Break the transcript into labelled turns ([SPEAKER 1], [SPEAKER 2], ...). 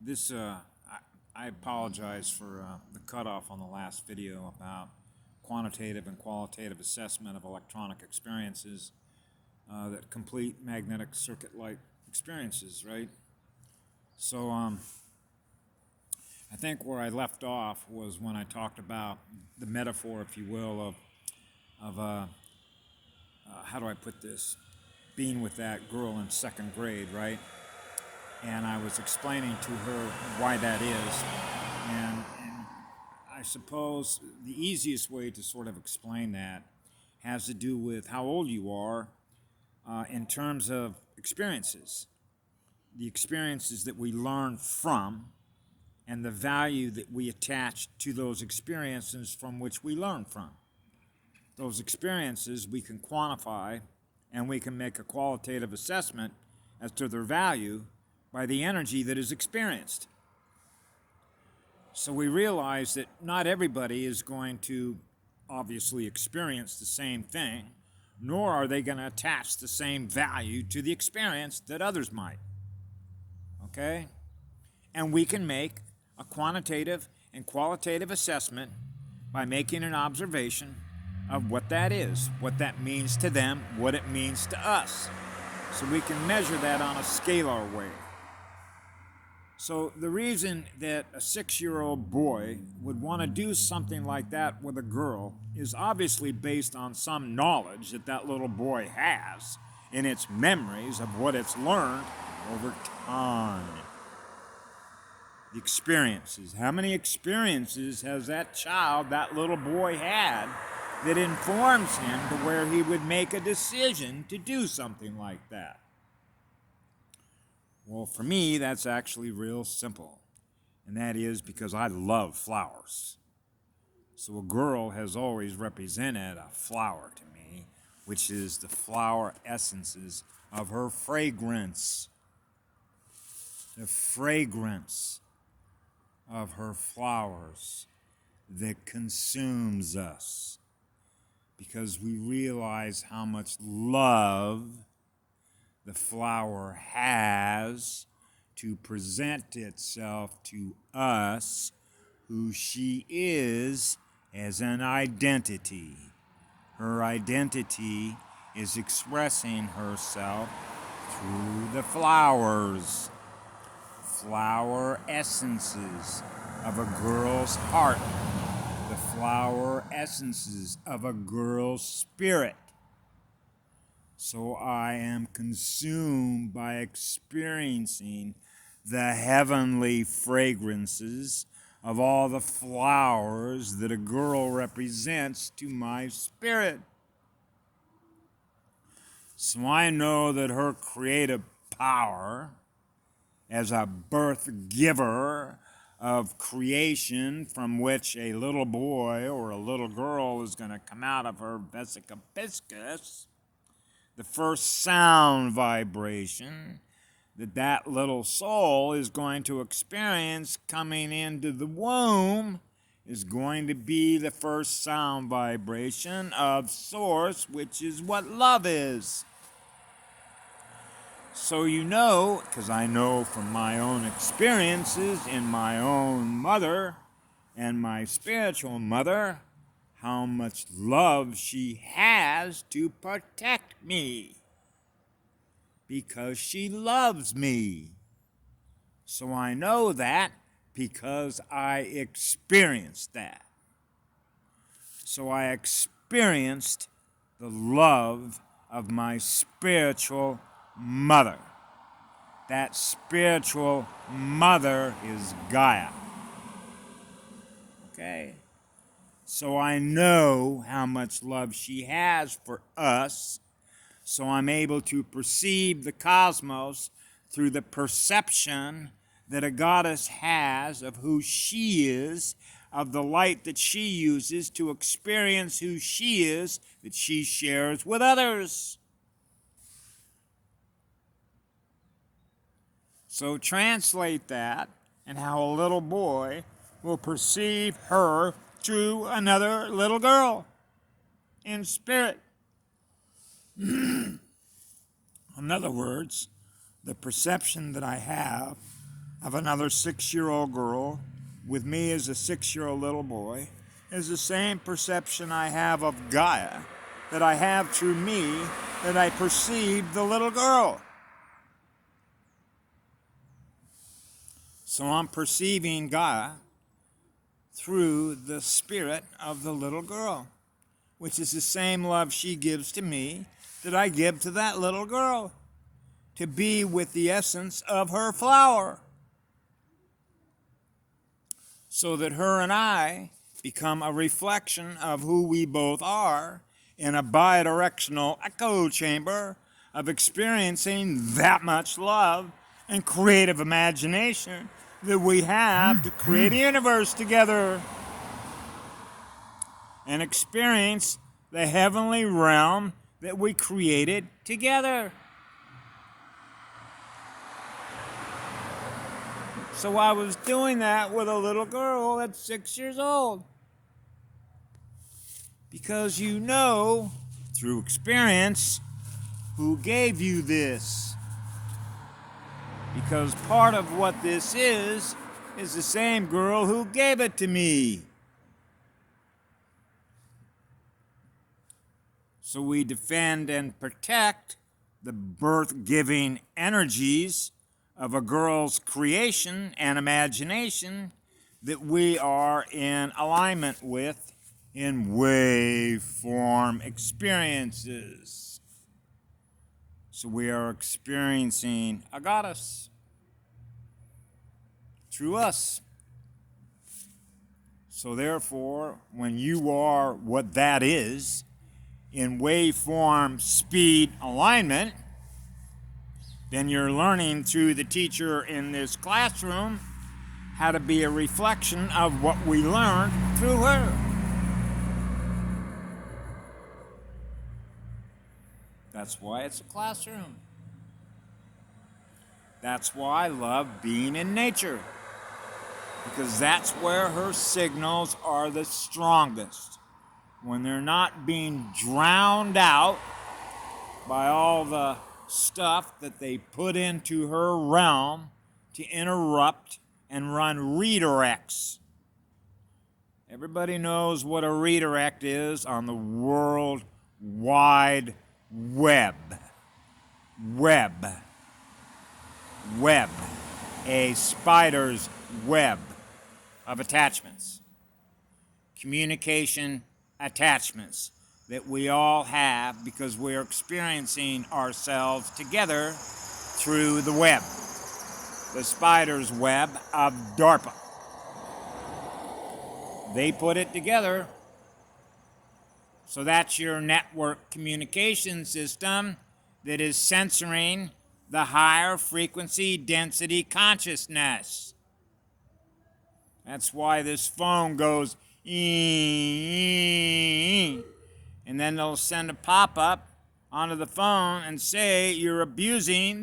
[SPEAKER 1] This, I apologize for the cutoff on the last video about quantitative and qualitative assessment of electronic experiences, that complete magnetic circuit-like experiences, right? So, I think where I left off was when I talked about the metaphor, if you will, of how do I put this? Being with that girl in second grade, right? And I was explaining to her why that is. And I suppose the easiest way to sort of explain that has to do with how old you are in terms of experiences. The experiences that we learn from and the value that we attach to those experiences from which we learn from. Those experiences we can quantify and we can make a qualitative assessment as to their value by the energy that is experienced. So we realize that not everybody is going to obviously experience the same thing, nor are they going to attach the same value to the experience that others might. Okay? And we can make a quantitative and qualitative assessment by making an observation of what that is, what that means to them, what it means to us. So we can measure that on a scalar way. So the reason that a 6-year-old boy would want to do something like that with a girl is obviously based on some knowledge that that little boy has in its memories of what it's learned over time. The experiences. How many experiences has that child, that little boy had that informs him to where he would make a decision to do something like that? Well, for me, that's actually real simple. And that is because I love flowers. So a girl has always represented a flower to me, which is the flower essences of her fragrance. The fragrance of her flowers that consumes us. Because we realize how much love the flower has to present itself to us, who she is as an identity. Her identity is expressing herself through the flowers, flower essences of a girl's heart, the flower essences of a girl's spirit. So I am consumed by experiencing the heavenly fragrances of all the flowers that a girl represents to my spirit. So I know that her creative power as a birth giver of creation from which a little boy or a little girl is going to come out of her vesica piscis, the first sound vibration that little soul is going to experience coming into the womb is going to be the first sound vibration of source, which is what love is. So you know, because I know from my own experiences in my own mother and my spiritual mother, how much love she has to protect me. Because she loves me. So I know that because I experienced that. So I experienced the love of my spiritual mother. That spiritual mother is Gaia. Okay? So I know how much love she has for us. So I'm able to perceive the cosmos through the perception that a goddess has of who she is, of the light that she uses to experience who she is, that she shares with others. So translate that and how a little boy will perceive her through another little girl in spirit. In other words, the perception that I have of another 6-year-old girl with me as a 6-year-old little boy is the same perception I have of Gaia that I have through me that I perceive the little girl. So I'm perceiving Gaia through the spirit of the little girl, which is the same love she gives to me that I give to that little girl, to be with the essence of her flower, so that her and I become a reflection of who we both are in a bidirectional echo chamber of experiencing that much love and creative imagination that we have to create a universe together and experience the heavenly realm that we created together. So I was doing that with a little girl at 6 years old. Because you know, through experience, who gave you this. Because part of what this is the same girl who gave it to me. So we defend and protect the birth-giving energies of a girl's creation and imagination that we are in alignment with in waveform experiences. So we are experiencing a goddess through us. So therefore, when you are what that is, in waveform speed alignment, then you're learning through the teacher in this classroom how to be a reflection of what we learned through her. That's why it's a classroom. That's why I love being in nature, because that's where her signals are the strongest. When they're not being drowned out by all the stuff that they put into her realm to interrupt and run redirects. Everybody knows what a redirect is on the World Wide Web. Web. A spider's web of attachments. Communication attachments that we all have because we're experiencing ourselves together through the web. The spider's web of DARPA. They put it together. So that's your network communication system that is censoring the higher frequency density consciousness. That's why this phone goes and then they'll send a pop-up onto the phone and say you're abusing